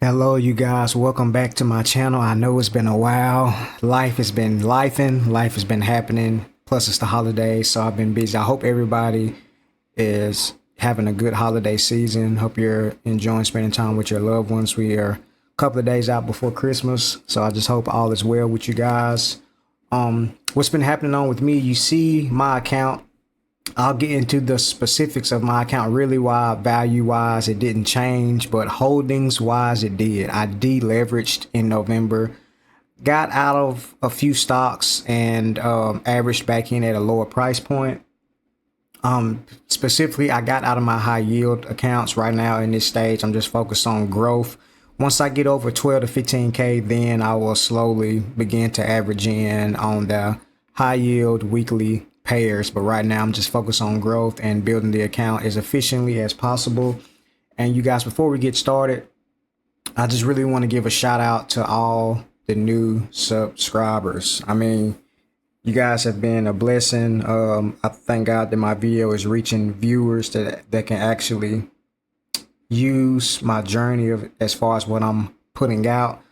Hello, you guys. Welcome back to my channel. I know it's been a while. Life has been lifing. Life has been happening. Plus, it's the holidays, so I've been busy. I hope everybody is having a good holiday season. Hope you're enjoying spending time with your loved ones. We are a couple of days out before Christmas, so I just hope all is well with you guys. What's been happening on with me? You see my account. I'll get into the specifics of my account. Really, why value wise it didn't change, but holdings wise it did. I deleveraged in November, got out of a few stocks, and averaged back in at a lower price point. Specifically, I got out of my high yield accounts right now. In this stage, I'm just focused on growth. Once I get over 12 to 15K, then I will slowly begin to average in on the high yield weekly pairs. But right now I'm just focused on growth and building the account as efficiently as possible. And you guys, before we get started, I just really want to give a shout out to all the new subscribers. I mean, you guys have been a blessing. I thank God that my video is reaching viewers that can actually use my journey as far as what I'm putting out.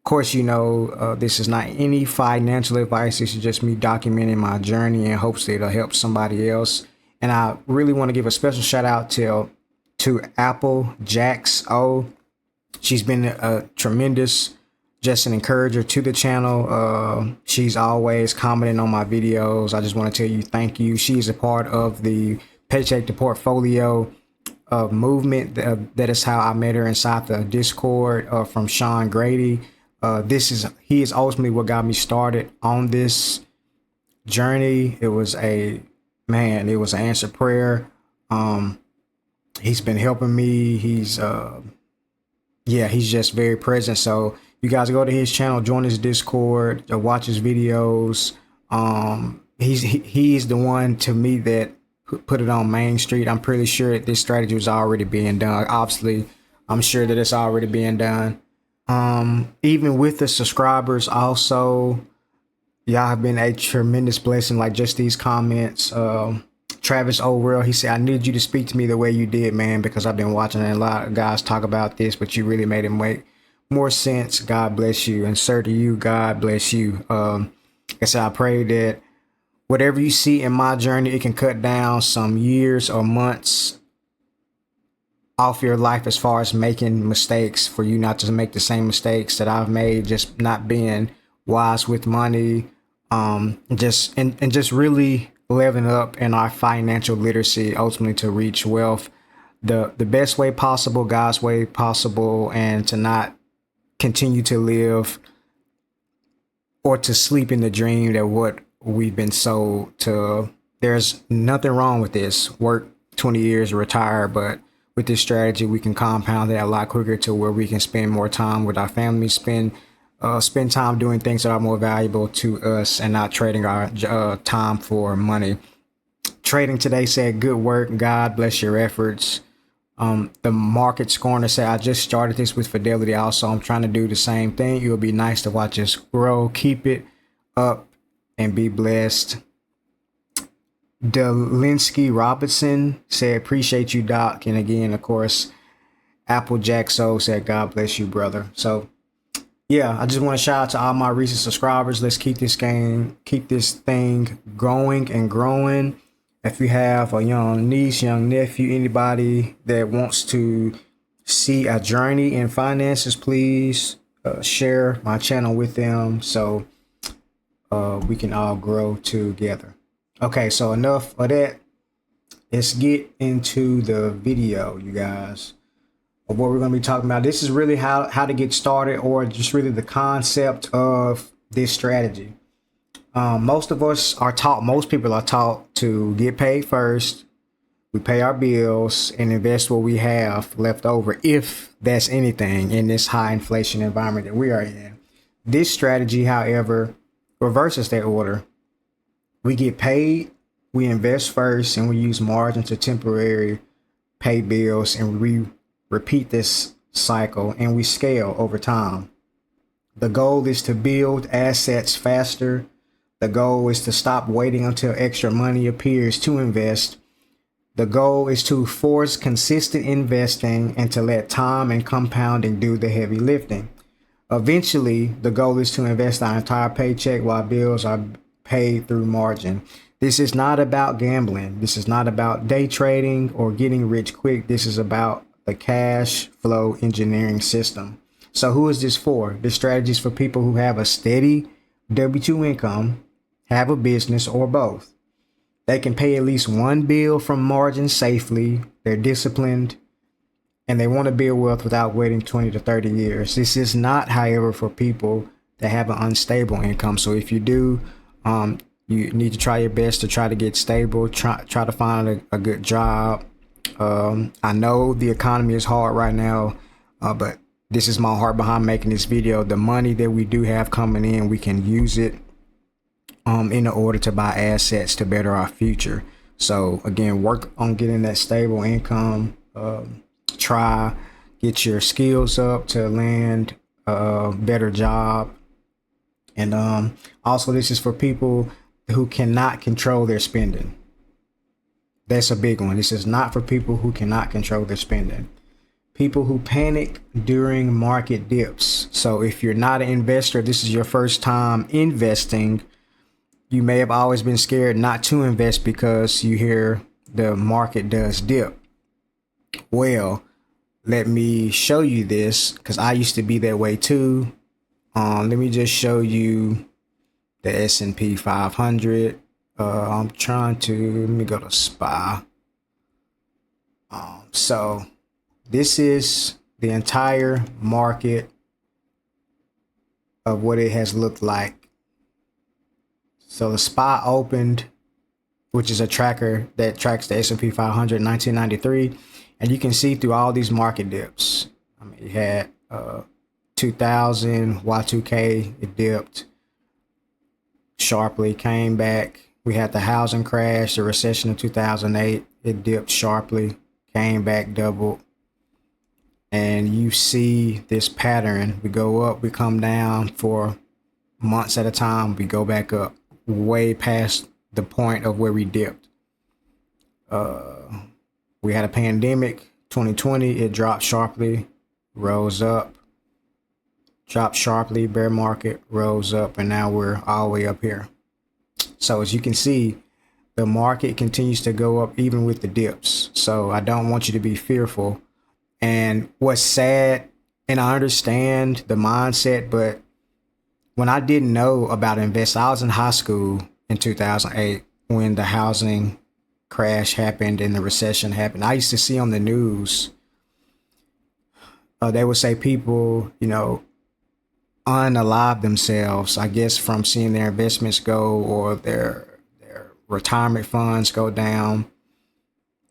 Of course, you know, this is not any financial advice. This is just me documenting my journey in hopes that it'll help somebody else. And I really want to give a special shout out to Apple Jax O. She's been a tremendous, just an encourager to the channel. She's always commenting on my videos. I just want to tell you thank you. She's a part of the Paycheck to Portfolio movement. That is how I met her inside the Discord from Sean Grady. He is ultimately what got me started on this journey. It was an answered prayer. He's been helping me. He's just very present. So you guys go to his channel, join his Discord, watch his videos. He's the one to me that put it on Main Street. I'm pretty sure that this strategy was already being done. Obviously, I'm sure that it's already being done. Even with the subscribers, also, y'all have been a tremendous blessing. Like just these comments. Travis O'Reilly, he said, I needed you to speak to me the way you did, man, because I've been watching a lot of guys talk about this, but you really made it make more sense. God bless you. And sir, to you, God bless you. Like I said, I pray that whatever you see in my journey, it can cut down some years or months off your life as far as making mistakes, for you not to make the same mistakes that I've made, just not being wise with money, just really leveling up in our financial literacy, ultimately to reach wealth the best way possible, God's way possible, and to not continue to live or to sleep in the dream that what we've been sold to. There's nothing wrong with this. Work 20 years, retire, but with this strategy, we can compound that a lot quicker to where we can spend more time with our family, spend time doing things that are more valuable to us and not trading our time for money. Trading today said, good work. God bless your efforts. The Markets Corner said, I just started this with Fidelity. Also, I'm trying to do the same thing. It would be nice to watch us grow. Keep it up and be blessed. Delinsky Robinson said, appreciate you, Doc. And again, of course, Apple Jaxo said, God bless you, brother. So yeah, I just want to shout out to all my recent subscribers. Let's keep this thing going and growing. If you have a young niece, young nephew, anybody that wants to see a journey in finances, please share my channel with them so we can all grow together. Okay, so enough of that. Let's get into the video, you guys, of what we're going to be talking about. This is really how to get started, or just really the concept of this strategy. Most people are taught to get paid first. We pay our bills and invest what we have left over, if that's anything, in this high inflation environment that we are in. This strategy, however, reverses that order. We get paid, we invest first, and we use margin to temporarily pay bills, and we repeat this cycle, and we scale over time. The goal is to build assets faster. The goal is to stop waiting until extra money appears to invest. The goal is to force consistent investing and to let time and compounding do the heavy lifting. Eventually, the goal is to invest our entire paycheck while bills are paid through margin. This is not about gambling. This is not about day trading or getting rich quick. This is about the cash flow engineering system. So who is this for? This strategy is for people who have a steady W-2 income, have a business, or both. They can pay at least one bill from margin safely. They're disciplined and they want to build wealth without waiting 20 to 30 years. This is not, however, for people that have an unstable income. So if you do, you need to try your best to try to get stable, try to find a good job. I know the economy is hard right now, but this is my heart behind making this video. The money that we do have coming in, we can use it in order to buy assets to better our future. So again, work on getting that stable income. Get your skills up to land a better job. And also, this is for people who cannot control their spending. That's a big one. This is not for people who cannot control their spending. People who panic during market dips. So if you're not an investor, this is your first time investing. You may have always been scared not to invest because you hear the market does dip. Well, let me show you this because I used to be that way too. Let me just show you the S&P 500. Let me go to SPY. So this is the entire market of what it has looked like. So the SPY opened, which is a tracker that tracks the S&P 500 in 1993. And you can see through all these market dips. I mean, you had 2000, Y2K, it dipped sharply, came back. We had the housing crash, the recession of 2008. It dipped sharply, came back, doubled. And you see this pattern. We go up, we come down for months at a time. We go back up way past the point of where we dipped. We had a pandemic, 2020, it dropped sharply, rose up, dropped sharply, bear market, rose up, and now we're all the way up here. So as you can see, the market continues to go up even with the dips. So I don't want you to be fearful. And what's sad, and I understand the mindset, but when I didn't know about investing, I was in high school in 2008 when the housing crash happened and the recession happened. I used to see on the news, they would say people, unalive themselves, I guess, from seeing their investments go or their retirement funds go down.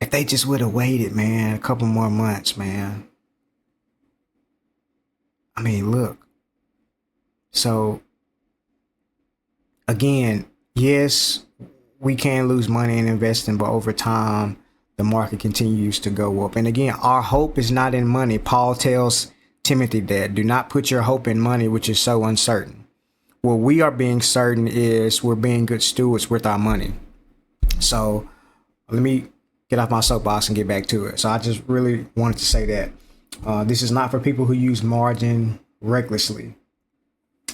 If they just would have waited, man, a couple more months, man. I mean, look. So again, yes, we can lose money in investing, but over time, the market continues to go up. And again, our hope is not in money. Paul tells Timothy that, do not put your hope in money, which is so uncertain. What we are being certain is we're being good stewards with our money. So let me get off my soapbox and get back to it. So I just really wanted to say that this is not for people who use margin recklessly.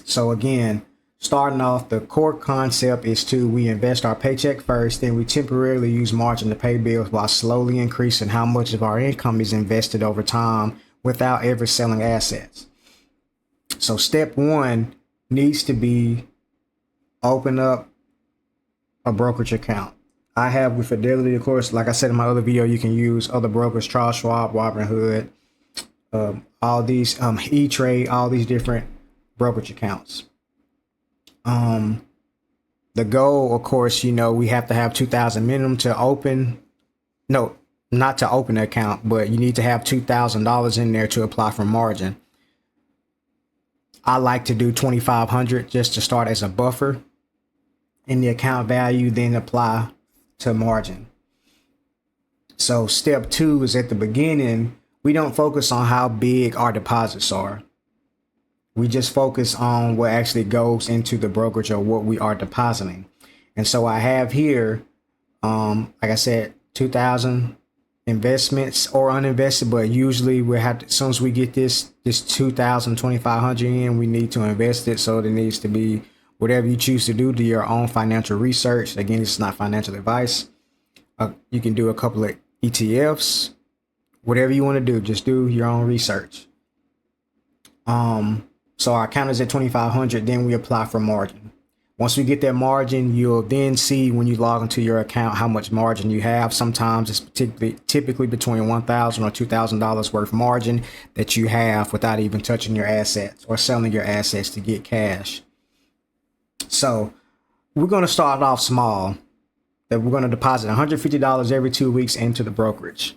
So again, starting off, the core concept is we invest our paycheck first, then we temporarily use margin to pay bills while slowly increasing how much of our income is invested over time without ever selling assets. So step one needs to be open up a brokerage account. I have with Fidelity, of course. Like I said in my other video, you can use other brokers, Charles Schwab, Robinhood, all these E-Trade, all these different brokerage accounts. The goal, of course, we have to have 2,000 minimum to open. No, not to open an account, but you need to have $2,000 in there to apply for margin. I like to do 2,500 just to start as a buffer in the account value, then apply to margin. So step two is at the beginning, we don't focus on how big our deposits are. We just focus on what actually goes into the brokerage or what we are depositing. And so I have here, like I said, 2,000 investments or uninvested, but usually we have to, as soon as we get this 2,000, 2,500 in, we need to invest it. So it needs to be whatever you choose to do your own financial research. Again, it's not financial advice. You can do a couple of ETFs, whatever you want to do, just do your own research. So our account is at 2,500, then we apply for margin. Once we get that margin, you'll then see when you log into your account how much margin you have. Sometimes it's typically between $1,000 or $2,000 worth margin that you have without even touching your assets or selling your assets to get cash. So we're going to start off small, that we're going to deposit $150 every 2 weeks into the brokerage.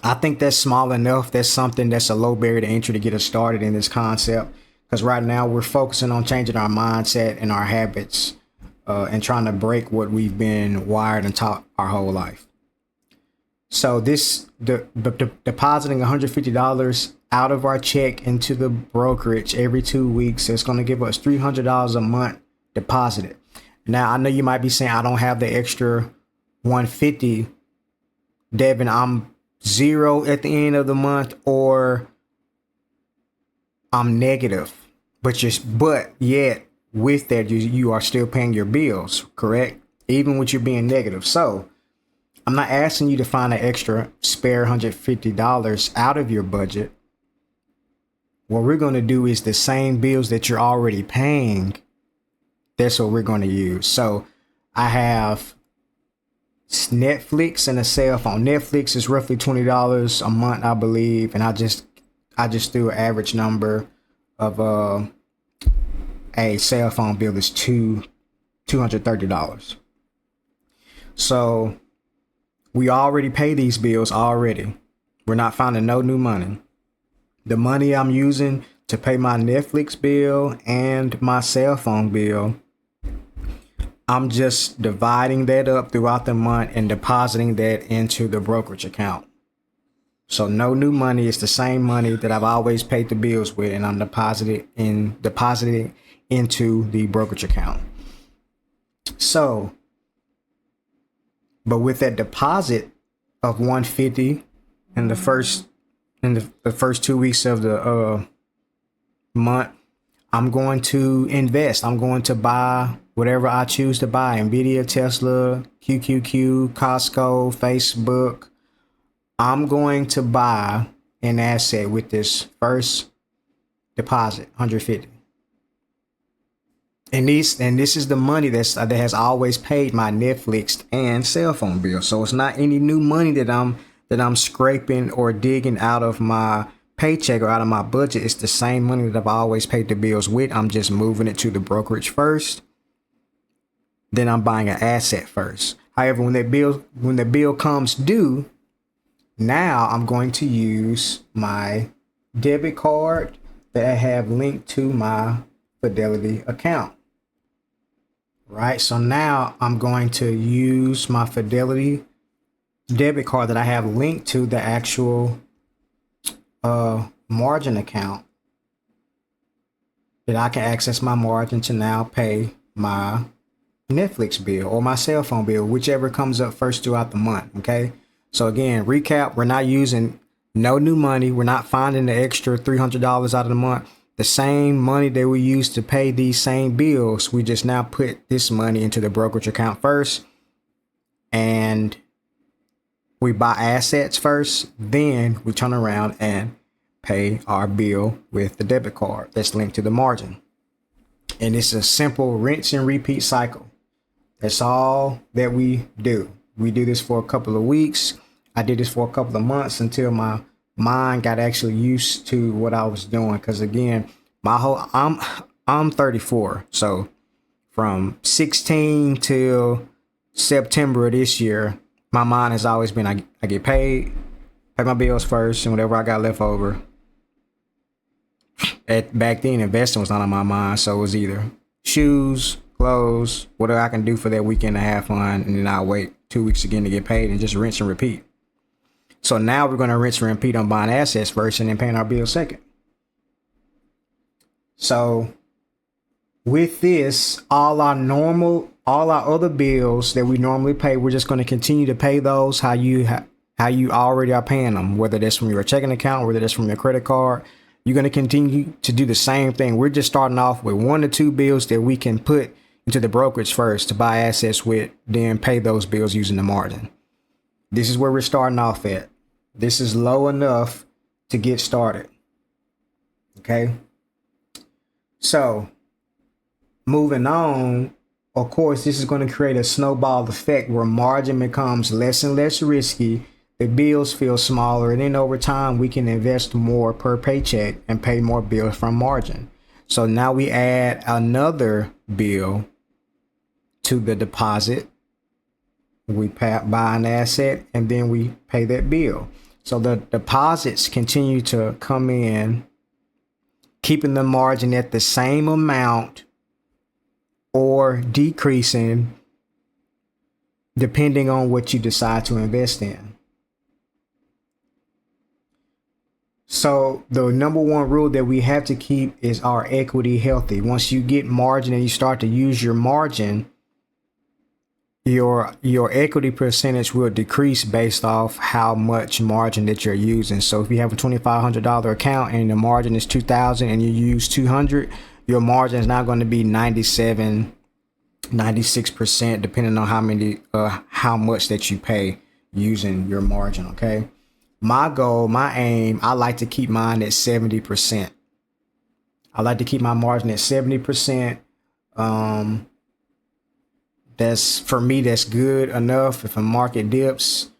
I think that's small enough. That's something that's a low barrier to entry to get us started in this concept. Because right now we're focusing on changing our mindset and our habits and trying to break what we've been wired and taught our whole life. So depositing $150 out of our check into the brokerage every 2 weeks is going to give us $300 a month deposited. Now, I know you might be saying, I don't have the extra $150. Devin, I'm zero at the end of the month, or I'm negative. But yet with that, you are still paying your bills, correct? Even with you being negative. So I'm not asking you to find an extra spare $150 out of your budget. What we're going to do is the same bills that you're already paying. That's what we're going to use. So I have Netflix and a cell phone. Netflix is roughly $20 a month, I believe. And I just threw an average number of a cell phone bill is $230. So we already pay these bills already. We're not finding no new money. The money I'm using to pay my Netflix bill and my cell phone bill, I'm just dividing that up throughout the month and depositing that into the brokerage account. So no new money. It's the same money that I've always paid the bills with, and I'm depositing into the brokerage account. So, but with that deposit of $150 in the first 2 weeks of the month, I'm going to invest. I'm going to buy whatever I choose to buy: Nvidia, Tesla, QQQ, Costco, Facebook. I'm going to buy an asset with this first deposit, $150. And this is the money that has always paid my Netflix and cell phone bill. So it's not any new money that I'm scraping or digging out of my paycheck or out of my budget. It's the same money that I've always paid the bills with. I'm just moving it to the brokerage first. Then I'm buying an asset first. However, when the bill comes due, now I'm going to use my debit card that I have linked to my Fidelity account. Right? So now I'm going to use my Fidelity debit card that I have linked to the actual margin account, that I can access my margin to now pay my Netflix bill or my cell phone bill, whichever comes up first throughout the month. Okay. So again, recap, we're not using no new money. We're not finding the extra $300 out of the month. The same money that we use to pay these same bills, we just now put this money into the brokerage account first, and we buy assets first. Then we turn around and pay our bill with the debit card that's linked to the margin. And it's a simple rinse and repeat cycle. That's all that we do. We do this for a couple of weeks. I did this for a couple of months until my mind got actually used to what I was doing. Because again, I'm 34. So from 16 till September of this year, my mind has always been, I get paid, pay my bills first, and whatever I got left over. Back then, investing was not on my mind. So it was either shoes, clothes, whatever I can do for that weekend to have fun, and then I'll wait 2 weeks again to get paid and just rinse and repeat. So now we're going to rinse and repeat on buying assets first and then paying our bills second. So With this, all our other bills that we normally pay, we're just going to continue to pay those how you already are paying them, whether that's from your checking account, whether that's from your credit card. You're going to continue to do the same thing. We're just starting off with 1 to 2 bills that we can put into the brokerage first to buy assets with, then pay those bills using the margin. This is where we're starting off at. This is low enough to get started. Okay. So moving on, of course, this is going to create a snowball effect where margin becomes less and less risky. The bills feel smaller, and then over time, we can invest more per paycheck and pay more bills from margin. So now we add another bill to the deposit. We buy an asset and then we pay that bill. So the deposits continue to come in, keeping the margin at the same amount or decreasing depending on what you decide to invest in. So the number one rule that we have to keep is our equity healthy. Once you get margin and you start to use your margin, your equity percentage will decrease based off how much margin that you're using. So if you have a $2,500 account and the margin is $2,000 and you use $200, your margin is now going to be 97, 96%, depending on how much that you pay using your margin. Okay. My goal, my aim, I like to keep mine at 70%. I like to keep my margin at 70%. That's for me, that's good enough. If a market dips,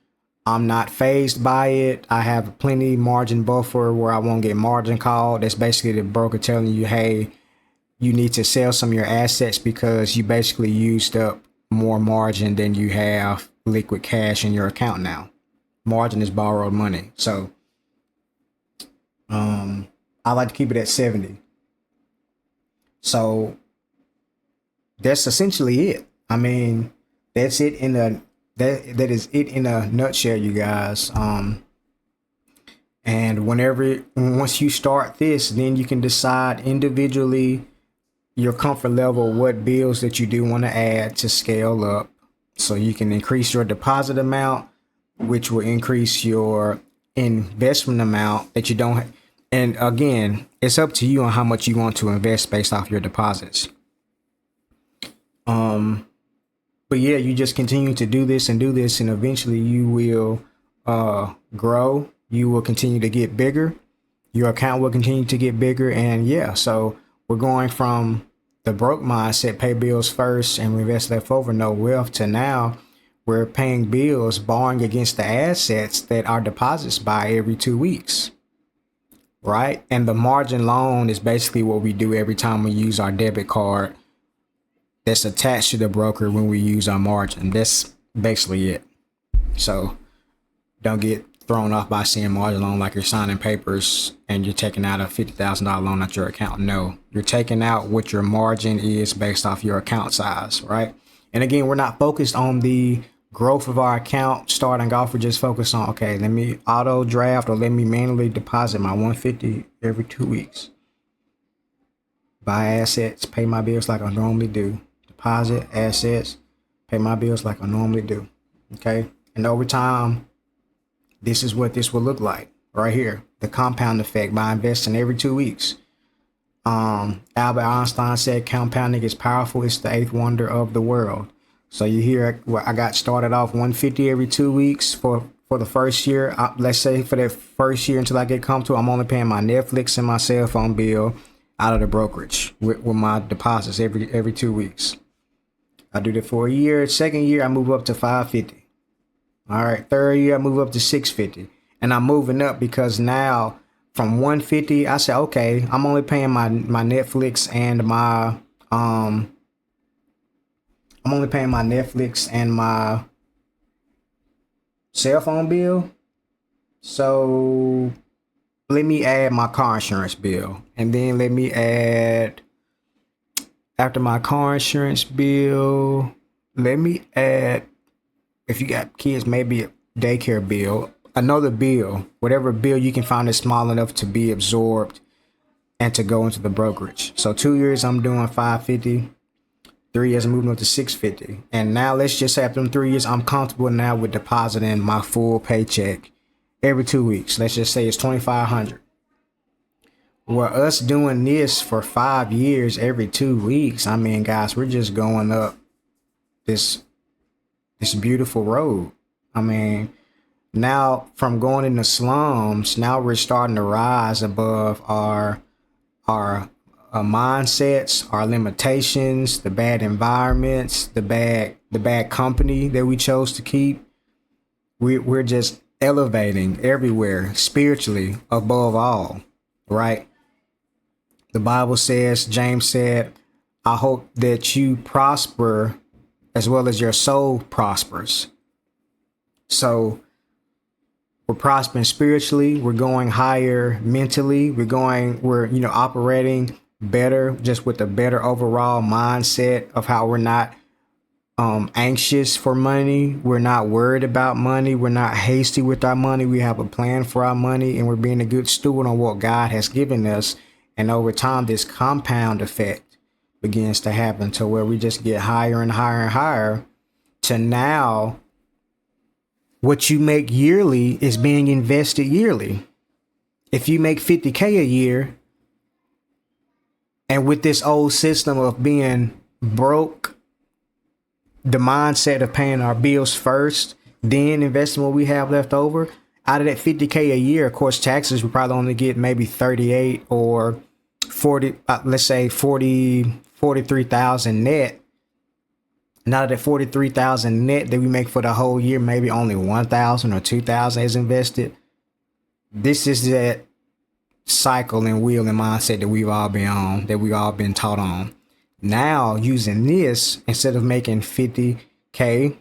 I'm not phased by it. I have plenty margin buffer where I won't get margin called. That's basically the broker telling you, hey, you need to sell some of your assets because you basically used up more margin than you have liquid cash in your account now. Margin is borrowed money. So I like to keep it at 70. So that's essentially it. I mean, that's it that is it in a nutshell, you guys. And once you start this, then you can decide individually your comfort level, what bills that you do want to add to scale up. So you can increase your deposit amount, which will increase your investment amount that you don't. And again, it's up to you on how much you want to invest based off your deposits. But yeah, you just continue to do this, and eventually you will grow. You will continue to get bigger. Your account will continue to get bigger. And yeah, so we're going from the broke mindset, pay bills first and invest left over, no wealth, to now we're paying bills, borrowing against the assets that our deposits buy every 2 weeks. Right? And the margin loan is basically what we do every time we use our debit card that's attached to the broker when we use our margin. That's basically it. So don't get thrown off by seeing margin loan like you're signing papers and you're taking out a $50,000 loan at your account. No, you're taking out what your margin is based off your account size, right? And again, we're not focused on the growth of our account starting off. We're just focused on, okay, let me auto draft or let me manually deposit my $150 every 2 weeks. Buy assets, pay my bills like I normally do. Deposit assets, pay my bills like I normally do. Okay. And over time, this is what this will look like right here. The compound effect by investing every 2 weeks. Albert Einstein said compounding is powerful. It's the eighth wonder of the world. So you hear, I got started off 150 every 2 weeks for the first year. Let's say for that first year until I get comfortable, I'm only paying my Netflix and my cell phone bill out of the brokerage with my deposits every 2 weeks. I do that for a year. Second year, I move up to 550. All right. Third year, I move up to 650. And I'm moving up because now from 150, I say, okay, I'm only paying my Netflix and my, I'm only paying my Netflix and my cell phone bill. So let me add my car insurance bill. And then let me add, after my car insurance bill, let me add, if you got kids, maybe a daycare bill, another bill, whatever bill you can find is small enough to be absorbed and to go into the brokerage. So 2 years I'm doing 550. 3 years I'm moving up to 650. And now let's just say after them 3 years, I'm comfortable now with depositing my full paycheck every 2 weeks. Let's just say it's 2,500. Well, us doing this for 5 years every 2 weeks, I mean, guys, we're just going up this beautiful road. I mean, now from going in the slums, now we're starting to rise above our mindsets, our limitations, the bad environments, the bad company that we chose to keep. We're just elevating everywhere spiritually above all, right? The Bible says, James said, I hope that you prosper as well as your soul prospers. So we're prospering spiritually. We're going higher mentally. We're operating better, just with a better overall mindset of how we're not anxious for money. We're not worried about money. We're not hasty with our money. We have a plan for our money, and we're being a good steward on what God has given us. And over time, this compound effect begins to happen to where we just get higher and higher and higher to now what you make yearly is being invested yearly. If you make 50K a year, and with this old system of being broke, the mindset of paying our bills first, then investing what we have left over, out of that 50K a year, of course, taxes, we probably only get maybe 38 or 40, let's say 43,000 net. And out of that 43,000 net that we make for the whole year, maybe only 1,000 or 2,000 is invested. This is that cycle and wheel and mindset that we've all been on, that we've all been taught on. Now, using this, instead of making 50K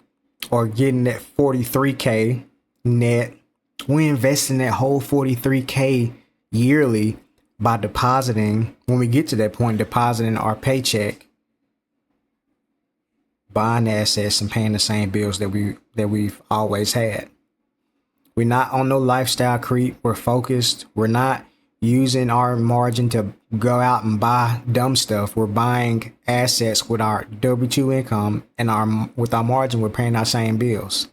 or getting that 43K net, we invest in that whole 43K yearly by depositing, when we get to that point, depositing our paycheck, buying assets and paying the same bills that we've always had. We're not on no lifestyle creep. We're focused. We're not using our margin to go out and buy dumb stuff. We're buying assets with our W-2 income, and with our margin, we're paying our same bills.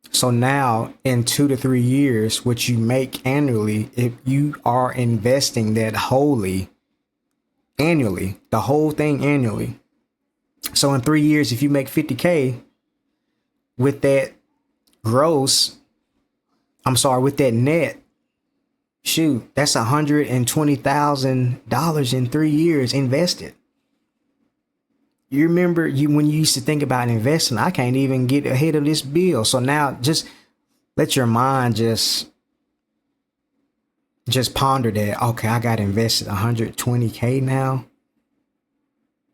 So now in 2 to 3 years, what you make annually, if you are investing that wholly annually, the whole thing annually. So in 3 years, if you make 50K with that with that net, shoot, that's $120,000 in 3 years invested. You remember when you used to think about investing, I can't even get ahead of this bill. So now just let your mind just ponder that. Okay, I got invested 120K now.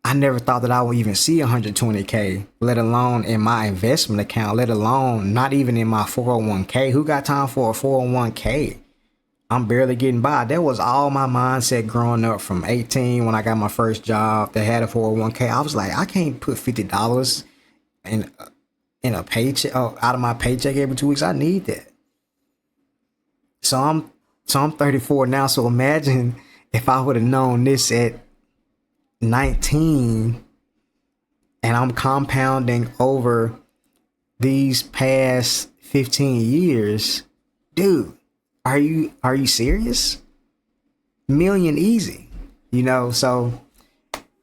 I never thought that I would even see 120K, let alone in my investment account, let alone not even in my 401k. Who got time for a 401k? I'm barely getting by. That was all my mindset growing up from 18 when I got my first job that had a 401k. I was like, I can't put $50 in a paycheck out of my paycheck every 2 weeks. I need that. So I'm 34 now. So imagine if I would have known this at 19 and I'm compounding over these past 15 years. Dude, are you serious? Million easy, so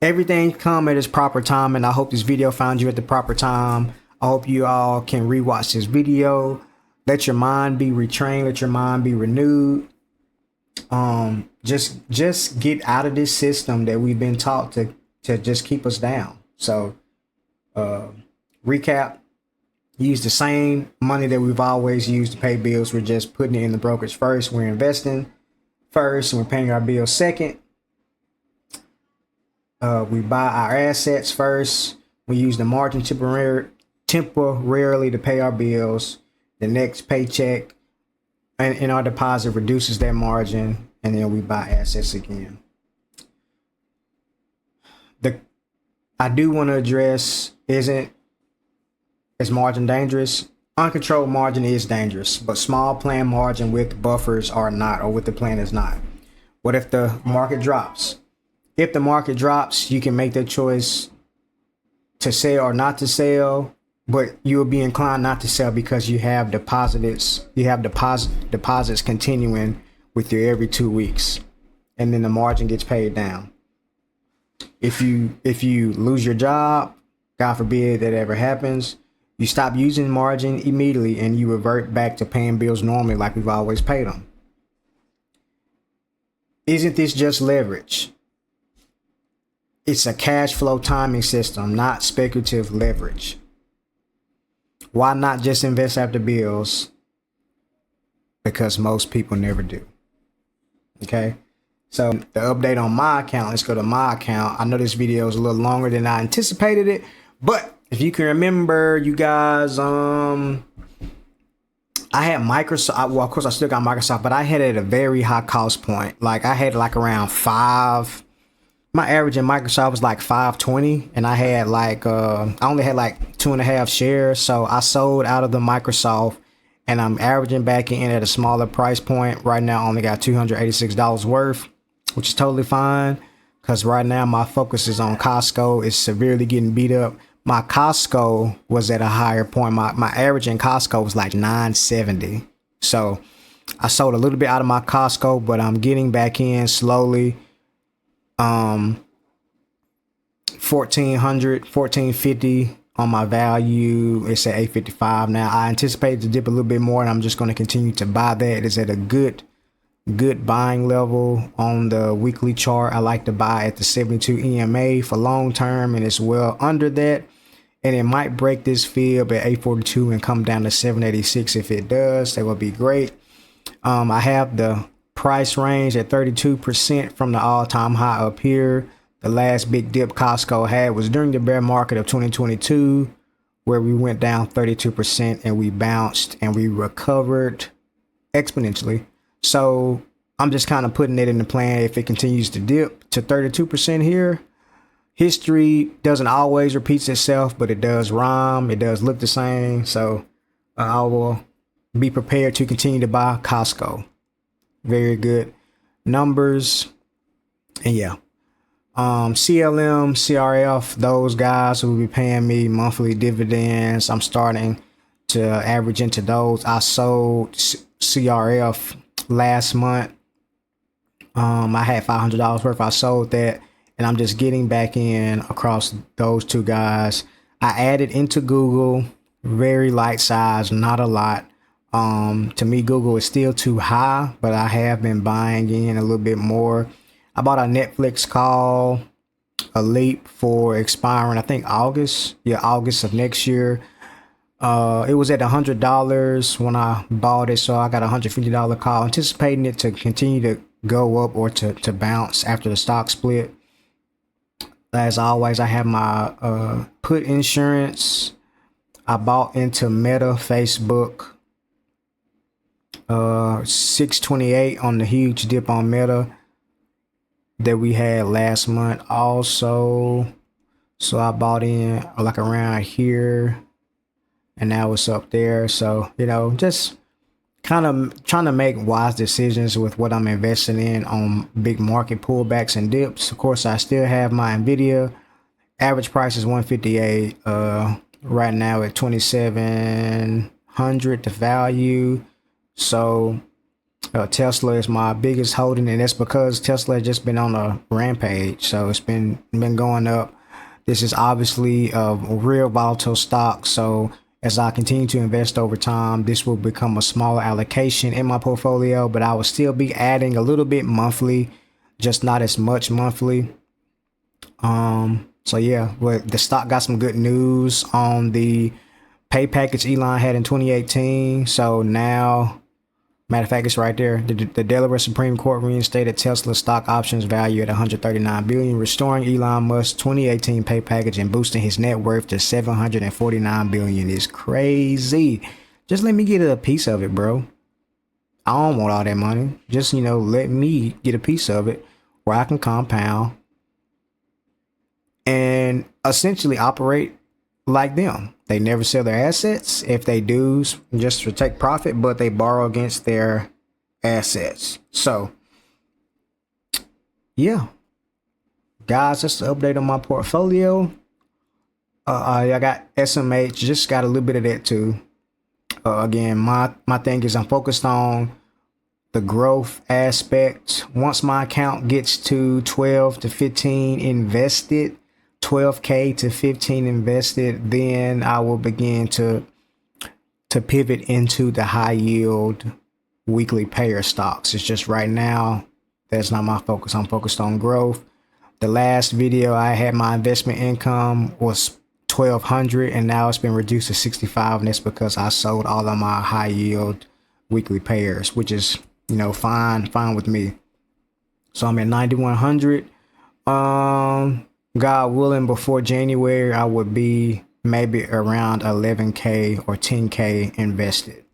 everything come at its proper time, and I hope this video found you at the proper time. I hope you all can rewatch this video. Let your mind be retrained, let your mind be renewed. Just get out of this system that we've been taught to just keep us down. So recap, use the same money that we've always used to pay bills. We're just putting it in the brokerage first. We're investing first, and we're paying our bills second. We buy our assets first. We use the margin temporarily to pay our bills. The next paycheck and our deposit reduces that margin, and then we buy assets again. I do want to address, is margin dangerous? Uncontrolled margin is dangerous, but small plan margin with buffers are not, or with the plan is not. What if the market drops? If the market drops, you can make the choice to sell or not to sell, but you'll be inclined not to sell because you have deposits continuing with you every 2 weeks, and then the margin gets paid down. If you lose your job, God forbid that ever happens, you stop using margin immediately and you revert back to paying bills normally like we've always paid them. Isn't this just leverage? It's a cash flow timing system, not speculative leverage. Why not just invest after bills? Because most people never do. Okay. So the update on my account, let's go to my account. I know this video is a little longer than I anticipated it, but if you can remember, you guys, I had Microsoft. Well, of course I still got Microsoft, but I had it at a very high cost point. Like I had like around 5. My average in Microsoft was like 520, and I had like I only had like 2.5 shares. So I sold out of the Microsoft, and I'm averaging back in at a smaller price point. Right now I only got $286 worth, which is totally fine because right now my focus is on Costco. It's severely getting beat up. My Costco was at a higher point. My average in Costco was like 970. So I sold a little bit out of my Costco, but I'm getting back in slowly. 1400, 1450 on my value. It's at 855 now. I anticipate to dip a little bit more, and I'm just going to continue to buy that. It's at a good buying level on the weekly chart. I like to buy at the 72 EMA for long term, and it's well under that. And it might break this fib at 842 and come down to 786. If it does, that would be great. I have the price range at 32% from the all-time high up here. The last big dip Costco had was during the bear market of 2022, where we went down 32% and we bounced and we recovered exponentially. So I'm just kind of putting it in the plan. If it continues to dip to 32% here, history doesn't always repeat itself, but it does rhyme. It does look the same. So I will be prepared to continue to buy Costco. Very good numbers. And yeah, CLM, CRF, those guys will be paying me monthly dividends. I'm starting to average into those. I sold CRF last month. I had $500 worth. I sold that, and I'm just getting back in across those two guys. I added into Google, very light size, not a lot. To me, Google is still too high, but I have been buying in a little bit more. I bought a Netflix call, a leap for expiring, I think August of next year. It was at $100 when I bought it, so I got a $150 call, anticipating it to continue to go up or to bounce after the stock split. As always, I have my put insurance. I bought into Meta, Facebook. 628 on the huge dip on Meta that we had last month also. So I bought in like around here, and now it's up there. So, you know, just kind of trying to make wise decisions with what I'm investing in on big market pullbacks and dips. Of course, I still have my Nvidia. Average price is 158 right now at 2700 the value. So Tesla is my biggest holding, and that's because Tesla has just been on a rampage. So it's been going up. This is obviously a real volatile stock. So as I continue to invest over time, this will become a smaller allocation in my portfolio, but I will still be adding a little bit monthly, just not as much monthly. So yeah, but the stock got some good news on the pay package Elon had in 2018. So now, matter of fact, it's right there. The Delaware Supreme Court reinstated Tesla stock options value at $139 billion, restoring Elon Musk's 2018 pay package and boosting his net worth to $749 billion. Is crazy. Just let me get a piece of it, bro. I don't want all that money. Just, you know, let me get a piece of it where I can compound and essentially operate like them. They never sell their assets. If they do, just to take profit, but they borrow against their assets. So yeah, guys, that's the update on my portfolio. I got SMH, just got a little bit of that too. Again, my thing is I'm focused on the growth aspect. Once my account gets to 12 to 15 invested, 12K to 15 invested, then I will begin to pivot into the high yield weekly payer stocks. It's just right now, that's not my focus. I'm focused on growth. The last video I had, my investment income was 1200 and now it's been reduced to 65, and that's because I sold all of my high yield weekly payers, which is, fine with me. So I'm at 9100. God willing, before January I would be maybe around 11K or 10K invested.